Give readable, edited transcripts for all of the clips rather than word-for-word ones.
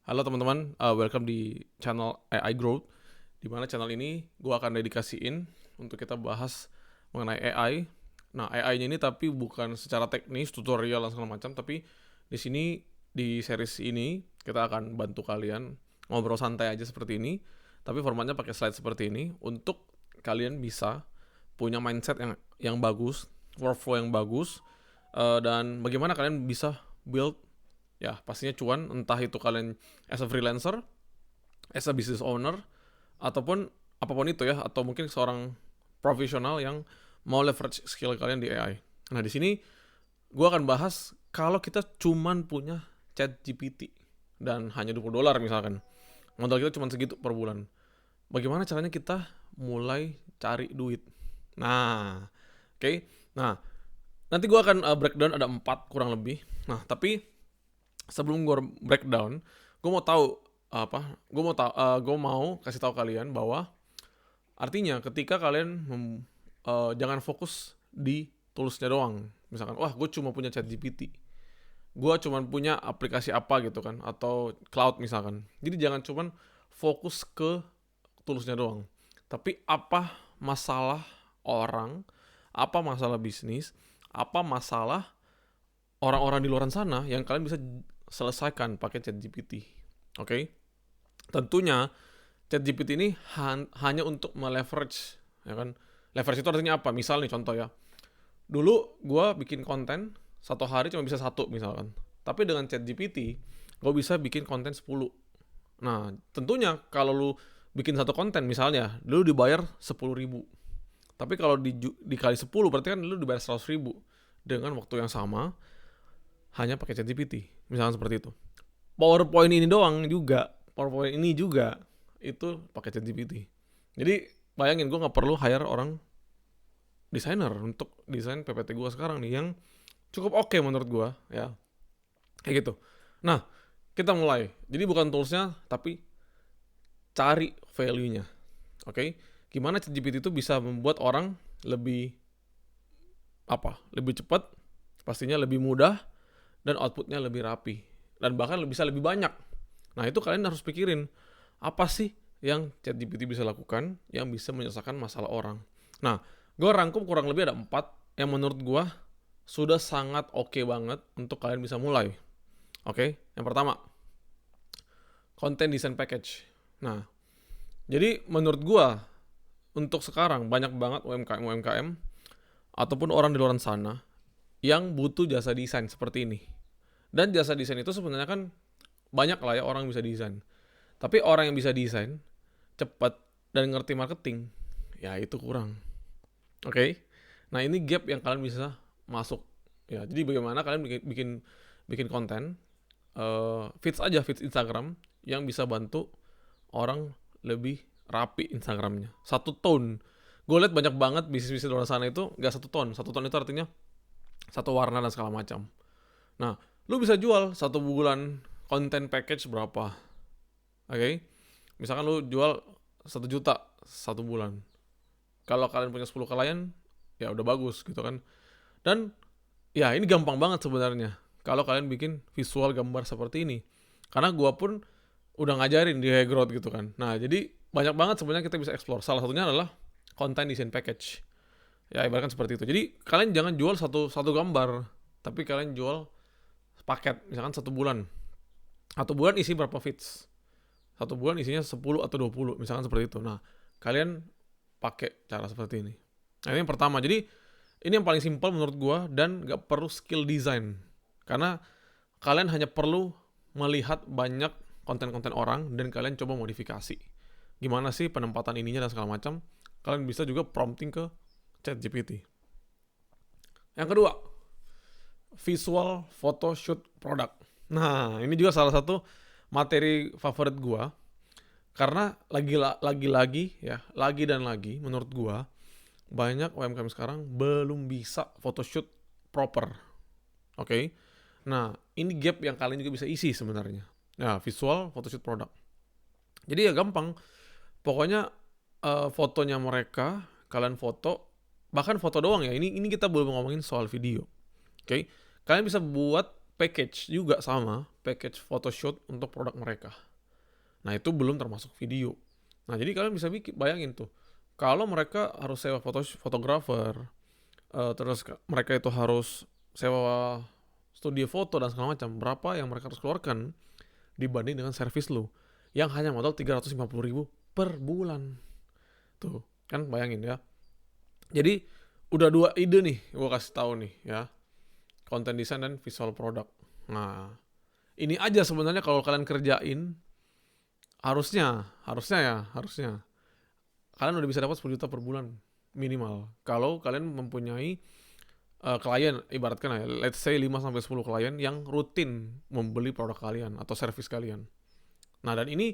Halo teman-teman, welcome di channel AI Growth. Di mana channel ini gue akan dedikasiin untuk kita bahas mengenai AI. Nah, AI-nya ini tapi bukan secara teknis, tutorial dan segala macam, tapi di sini di series ini kita akan bantu kalian ngobrol santai aja seperti ini, tapi formatnya pakai slide seperti ini untuk kalian bisa punya mindset yang bagus, workflow yang bagus, dan bagaimana kalian bisa build ya pastinya cuan, entah itu kalian as a freelancer, as a business owner, ataupun apapun itu ya, atau mungkin seorang profesional yang mau leverage skill kalian di AI. Nah, di sini gue akan bahas kalau kita cuman punya chat GPT dan hanya $20 misalkan, modal kita cuma segitu per bulan, bagaimana caranya kita mulai cari duit. Nah, oke. Nah, nanti gue akan breakdown ada 4 kurang lebih. Nah, tapi sebelum gue breakdown, gue mau tahu gue mau kasih tahu kalian bahwa artinya ketika kalian jangan fokus di toolsnya doang. Misalkan, wah gue cuma punya ChatGPT, gue cuma punya aplikasi apa gitu kan, atau cloud misalkan. Jadi jangan cuma fokus ke toolsnya doang, tapi apa masalah orang, apa masalah bisnis, apa masalah orang-orang di luar sana yang kalian bisa selesaikan pakai ChatGPT. Oke? Tentunya ChatGPT ini hanya untuk meleverage, ya kan? Leverage itu artinya apa? Misal nih contoh ya. Dulu gue bikin konten satu hari cuma bisa satu misalkan. Tapi dengan ChatGPT gue bisa bikin konten 10. Nah, tentunya kalau lu bikin satu konten misalnya, lu dibayar 10.000. Tapi kalau dikali 10 berarti kan lu dibayar 100.000 dengan waktu yang sama hanya pakai ChatGPT. Misalnya seperti itu. PowerPoint ini juga itu pakai ChatGPT. Jadi bayangin gue nggak perlu hire orang desainer untuk desain PPT gue sekarang nih yang cukup oke menurut gue ya, kayak gitu. Nah, kita mulai. Jadi bukan toolsnya tapi cari value-nya. Oke? Gimana ChatGPT itu bisa membuat orang lebih lebih cepat, pastinya lebih mudah, dan outputnya lebih rapi, dan bahkan bisa lebih banyak. Nah, itu kalian harus pikirin apa sih yang ChatGPT bisa lakukan yang bisa menyelesaikan masalah orang. Nah, gue rangkum kurang lebih ada 4 yang menurut gue sudah sangat oke banget untuk kalian bisa mulai. Oke, yang pertama, content design package. Nah, jadi menurut gue untuk sekarang banyak banget UMKM ataupun orang di luar sana yang butuh jasa desain seperti ini. Dan jasa desain itu sebenarnya kan banyak lah ya orang yang bisa desain. Tapi orang yang bisa desain cepat dan ngerti marketing, ya itu kurang. Oke? Nah, ini gap yang kalian bisa masuk. Ya, jadi bagaimana kalian bikin konten, feeds Instagram yang bisa bantu orang lebih rapi Instagramnya. Satu tone. Gue liat banyak banget bisnis-bisnis di luar sana itu nggak satu tone. Satu tone itu artinya satu warna dan segala macam. Nah, lu bisa jual satu bulan konten package berapa? Oke? Misalkan lu jual 1 juta satu bulan. Kalau kalian punya 10 klien, ya udah bagus gitu kan. Dan ya ini gampang banget sebenarnya kalau kalian bikin visual gambar seperti ini. Karena gua pun udah ngajarin di High Growth gitu kan. Nah, jadi banyak banget sebenarnya kita bisa explore. Salah satunya adalah content design package. Ya, ibaratkan seperti itu. Jadi kalian jangan jual satu gambar, tapi kalian jual paket, misalkan 1 bulan. 1 bulan isi berapa feeds? 1 bulan isinya 10 atau 20, misalkan seperti itu. Nah, kalian pakai cara seperti ini. Nah, ini yang pertama. Jadi, ini yang paling simpel menurut gua dan gak perlu skill design. Karena kalian hanya perlu melihat banyak konten-konten orang dan kalian coba modifikasi. Gimana sih penempatan ininya dan segala macam. Kalian bisa juga prompting ke ChatGPT. Yang kedua, visual photoshoot product. Nah, ini juga salah satu materi favorit gua karena lagi dan lagi menurut gua banyak UMKM sekarang belum bisa photoshoot proper. Oke. Nah, ini gap yang kalian juga bisa isi sebenarnya. Nah, visual photoshoot product. Jadi ya gampang. Pokoknya fotonya mereka kalian foto, bahkan foto doang ya. Ini kita belum ngomongin soal video. Oke. Kalian bisa buat package juga sama, package photoshoot untuk produk mereka. Nah, itu belum termasuk video. Nah, jadi kalian bisa bayangin tuh, kalau mereka harus sewa fotografer, terus mereka itu harus sewa studio foto dan segala macam, berapa yang mereka harus keluarkan dibanding dengan servis lu yang hanya modal 350.000 per bulan. Tuh, kan bayangin ya. Jadi udah 2 ide nih gue kasih tahu nih ya. Content design dan visual product. Nah, ini aja sebenarnya kalau kalian kerjain harusnya kalian udah bisa dapat 10 juta per bulan minimal. Kalau kalian mempunyai klien, ibaratkan ya, let's say 5-10 klien yang rutin membeli produk kalian atau service kalian. Nah, dan ini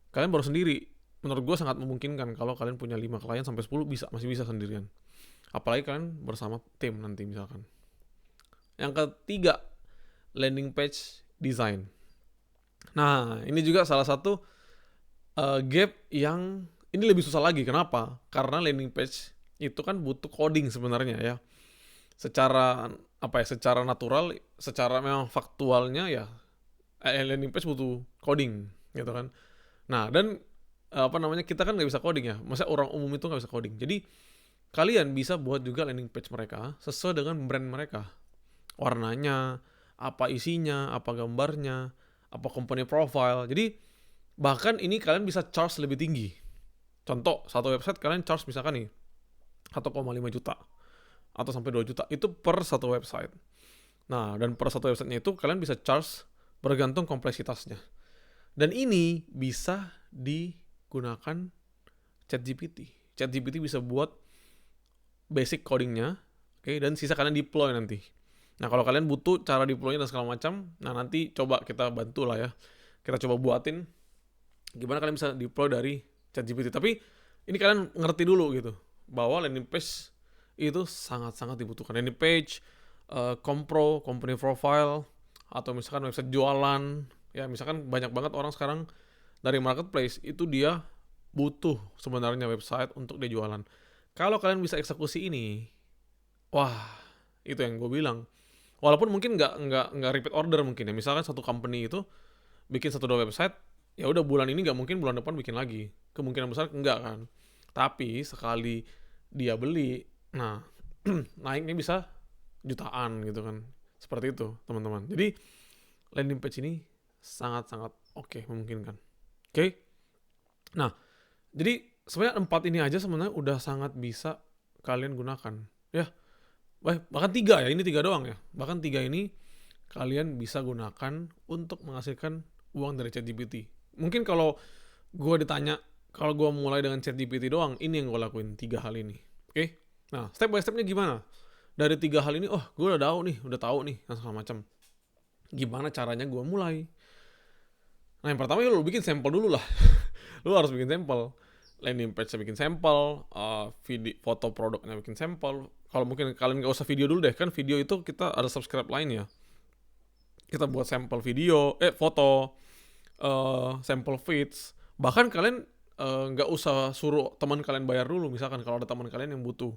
kalian baru sendiri. Menurut gue sangat memungkinkan kalau kalian punya 5 klien sampai 10 masih bisa sendirian. Apalagi kalian bersama tim nanti misalkan. Yang ketiga, landing page design. Nah, ini juga salah satu gap yang ini lebih susah lagi. Kenapa? Karena landing page itu kan butuh coding sebenarnya ya. Secara secara natural, secara memang faktualnya ya landing page butuh coding gitu kan. Nah, dan kita kan nggak bisa coding ya. Maksudnya orang umum itu nggak bisa coding. Jadi kalian bisa buat juga landing page mereka sesuai dengan brand mereka. Warnanya, apa isinya, apa gambarnya, apa company profile. Jadi bahkan ini kalian bisa charge lebih tinggi. Contoh, satu website kalian charge misalkan nih 1,5 juta atau sampai 2 juta itu per satu website. Nah, dan per satu websitenya itu kalian bisa charge bergantung kompleksitasnya. Dan ini bisa digunakan ChatGPT. ChatGPT bisa buat basic codingnya, oke, dan sisa kalian deploy nanti. Nah, kalau kalian butuh cara deploynya dan segala macam, nah nanti coba kita bantu lah ya. Kita coba buatin gimana kalian bisa deploy dari ChatGPT. Tapi ini kalian ngerti dulu gitu, bahwa landing page itu sangat-sangat dibutuhkan. Landing page, compro, company profile, atau misalkan website jualan. Ya, misalkan banyak banget orang sekarang dari marketplace itu dia butuh sebenarnya website untuk dia jualan. Kalau kalian bisa eksekusi ini, wah, itu yang gue bilang. Walaupun mungkin nggak repeat order mungkin ya. Misalkan satu company itu bikin 1-2 website, ya udah bulan ini nggak mungkin bulan depan bikin lagi. Kemungkinan besar enggak kan. Tapi sekali dia beli, nah naiknya bisa jutaan gitu kan. Seperti itu teman-teman. Jadi landing page ini sangat-sangat oke, memungkinkan. Oke. Nah, jadi sebenarnya 4 ini aja sebenarnya udah sangat bisa kalian gunakan. Ya, bahkan 3 ya, ini 3 doang ya. Bahkan 3 ini kalian bisa gunakan untuk menghasilkan uang dari ChatGPT. Mungkin kalau gue ditanya, kalau gue mulai dengan ChatGPT doang, ini yang gue lakuin 3 hal ini. Oke? Nah, step by stepnya gimana? Dari 3 hal ini, gue udah tahu nih, dan segala macam. Gimana caranya gue mulai? Nah, yang pertama lu bikin sampel dulu lah. Lu harus bikin sampel. Landing page-nya bikin sampel, foto produknya bikin sampel. Kalau mungkin kalian nggak usah video dulu deh, kan video itu kita ada subscribe line ya. Kita buat sampel video, foto, sampel feeds. Bahkan kalian nggak usah suruh teman kalian bayar dulu, misalkan kalau ada teman kalian yang butuh.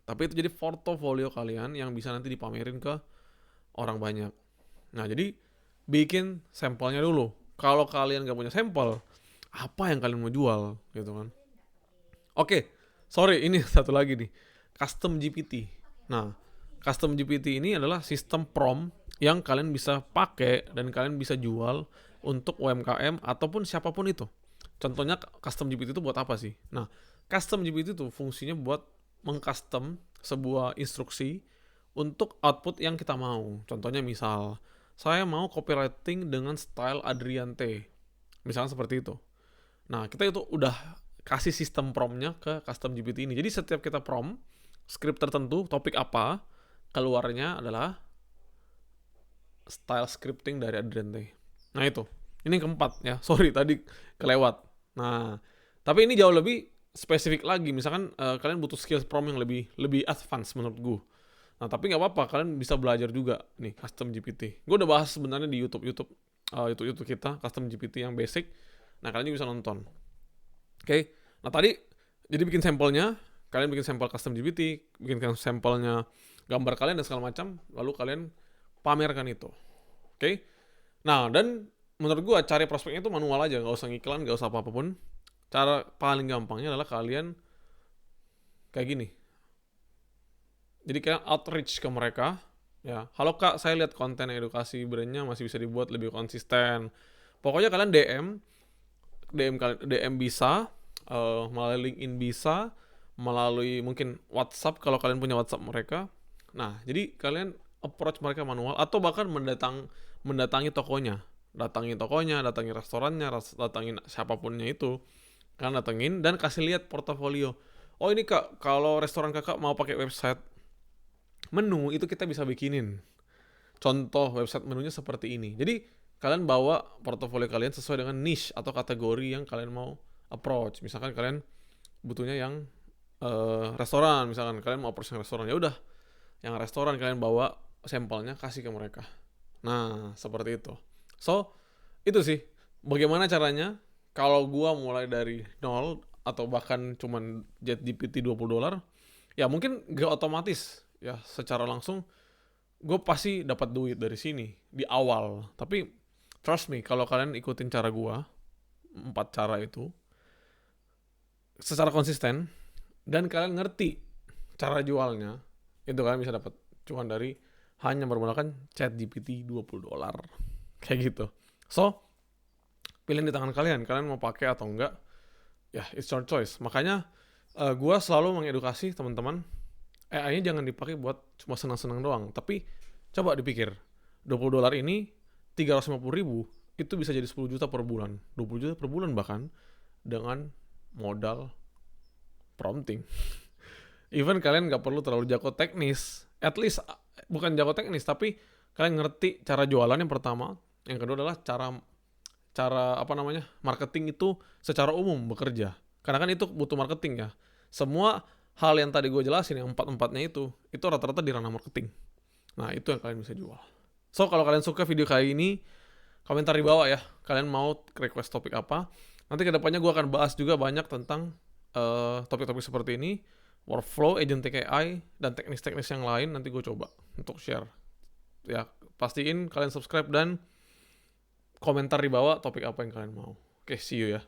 Tapi itu jadi portofolio kalian yang bisa nanti dipamerin ke orang banyak. Nah, jadi bikin sampelnya dulu. Kalau kalian nggak punya sampel, apa yang kalian mau jual gitu kan? Oke, sorry, ini satu lagi nih, custom GPT. Nah, custom GPT ini adalah sistem prompt yang kalian bisa pakai dan kalian bisa jual untuk UMKM ataupun siapapun itu. Contohnya custom GPT itu buat apa sih? Nah, custom GPT itu fungsinya buat mengcustom sebuah instruksi untuk output yang kita mau. Contohnya misal, saya mau copywriting dengan style Adriante. Misalnya seperti itu. Nah, kita itu udah kasih sistem prompt-nya ke custom GPT ini. Jadi setiap kita prompt, script tertentu, topik apa, keluarnya adalah style scripting dari Adriante. Nah itu. Ini yang keempat ya. Sorry, tadi kelewat. Nah, tapi ini jauh lebih spesifik lagi. Misalkan kalian butuh skills prompt yang lebih advance menurut gue. Nah, tapi nggak apa-apa. Kalian bisa belajar juga nih custom GPT. Gue udah bahas sebenarnya di YouTube kita, custom GPT yang basic. Nah, kalian juga bisa nonton. Oke. Nah, tadi jadi bikin sampelnya, kalian bikin sampel custom GPT, bikin sampelnya gambar kalian dan segala macam, lalu kalian pamerkan itu. Oke? Nah, dan menurut gua cari prospeknya itu manual aja, nggak usah ngiklan, nggak usah apa-apapun. Cara paling gampangnya adalah kalian kayak gini. Jadi kalian outreach ke mereka, ya. Halo Kak, saya lihat konten edukasi brandnya masih bisa dibuat lebih konsisten. Pokoknya kalian DM bisa, melalui LinkedIn bisa, melalui mungkin WhatsApp kalau kalian punya WhatsApp mereka. Nah, jadi kalian approach mereka manual atau bahkan mendatangi tokonya. Datangi tokonya, datangi restorannya, datangin siapapunnya itu. Kalian datengin dan kasih lihat portofolio. Oh ini Kak, kalau restoran Kakak mau pakai website menu itu kita bisa bikinin. Contoh website menunya seperti ini. Jadi kalian bawa portofolio kalian sesuai dengan niche atau kategori yang kalian mau approach. Misalkan kalian butuhnya yang restoran, misalkan kalian mau approach yang restoran, ya udah, yang restoran kalian bawa sampelnya kasih ke mereka. Nah, seperti itu. So, itu sih. Bagaimana caranya? Kalau gua mulai dari nol atau bahkan cuman ChatGPT $20, ya mungkin gak otomatis ya secara langsung gue pasti dapat duit dari sini di awal. Tapi trust me, kalau kalian ikutin cara gue, 4 cara itu secara konsisten dan kalian ngerti cara jualnya, itu kalian bisa dapat cuan dari hanya menggunakan ChatGPT $20 kayak gitu. So, pilihan di tangan kalian mau pakai atau enggak, ya it's your choice. Makanya gue selalu mengedukasi teman-teman, AI-nya jangan dipakai buat cuma senang-senang doang, tapi coba dipikir, $20 ini 350.000 itu bisa jadi 10 juta per bulan, 20 juta per bulan bahkan dengan modal prompting. Even kalian nggak perlu terlalu jago teknis, at least bukan jago teknis, tapi kalian ngerti cara jualan yang pertama, yang kedua adalah cara marketing itu secara umum bekerja. Karena kan itu butuh marketing ya. Semua hal yang tadi gue jelasin, yang empat-empatnya itu rata-rata di ranah marketing. Nah, itu yang kalian bisa jual. So, kalau kalian suka video kali ini, komentar di bawah ya. Kalian mau request topik apa? Nanti kedepannya gue akan bahas juga banyak tentang topik-topik seperti ini, workflow, agentic AI, dan teknis-teknis yang lain. Nanti gue coba untuk share. Ya, pastiin kalian subscribe dan komentar di bawah topik apa yang kalian mau. Oke, see you ya.